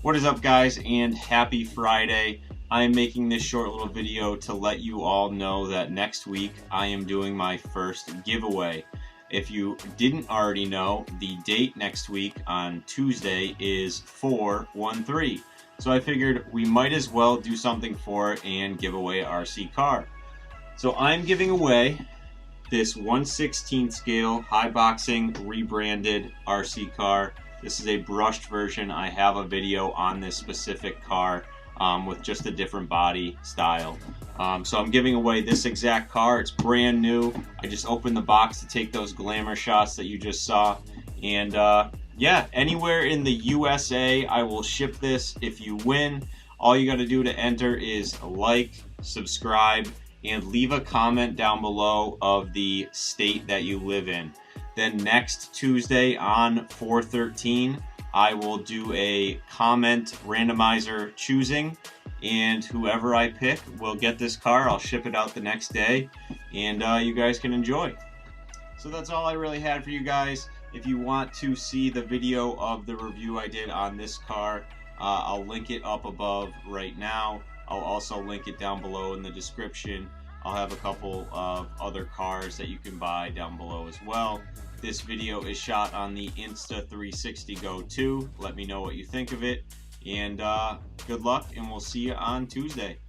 What is up, guys, and happy Friday. I am making this short little video to let you all know that next week I am doing my first giveaway. If you didn't already know, the date next week on Tuesday is 4/13. So I figured we might as well do something for it and give away a RC car. So I'm giving away this 1/16 scale HAIBOXING rebranded RC car. This is a brushed version. I have a video on this specific car with just a different body style. So I'm giving away this exact car. It's brand new. I just opened the box to take those glamour shots that you just saw. And yeah, anywhere in the USA, I will ship this. If you win, all you got to do to enter is like, subscribe, and leave a comment down below of the state that you live in. Then next Tuesday on 4/13, I will do a comment randomizer choosing, and whoever I pick will get this car. I'll ship it out the next day, and you guys can enjoy. So that's all I really had for you guys. If you want to see the video of the review I did on this car, I'll link it up above right now. I'll also link it down below in the description. I'll have a couple of other cars that you can buy down below as well. This video is shot on the Insta360 Go 2. Let me know what you think of it. And good luck, and we'll see you on Tuesday.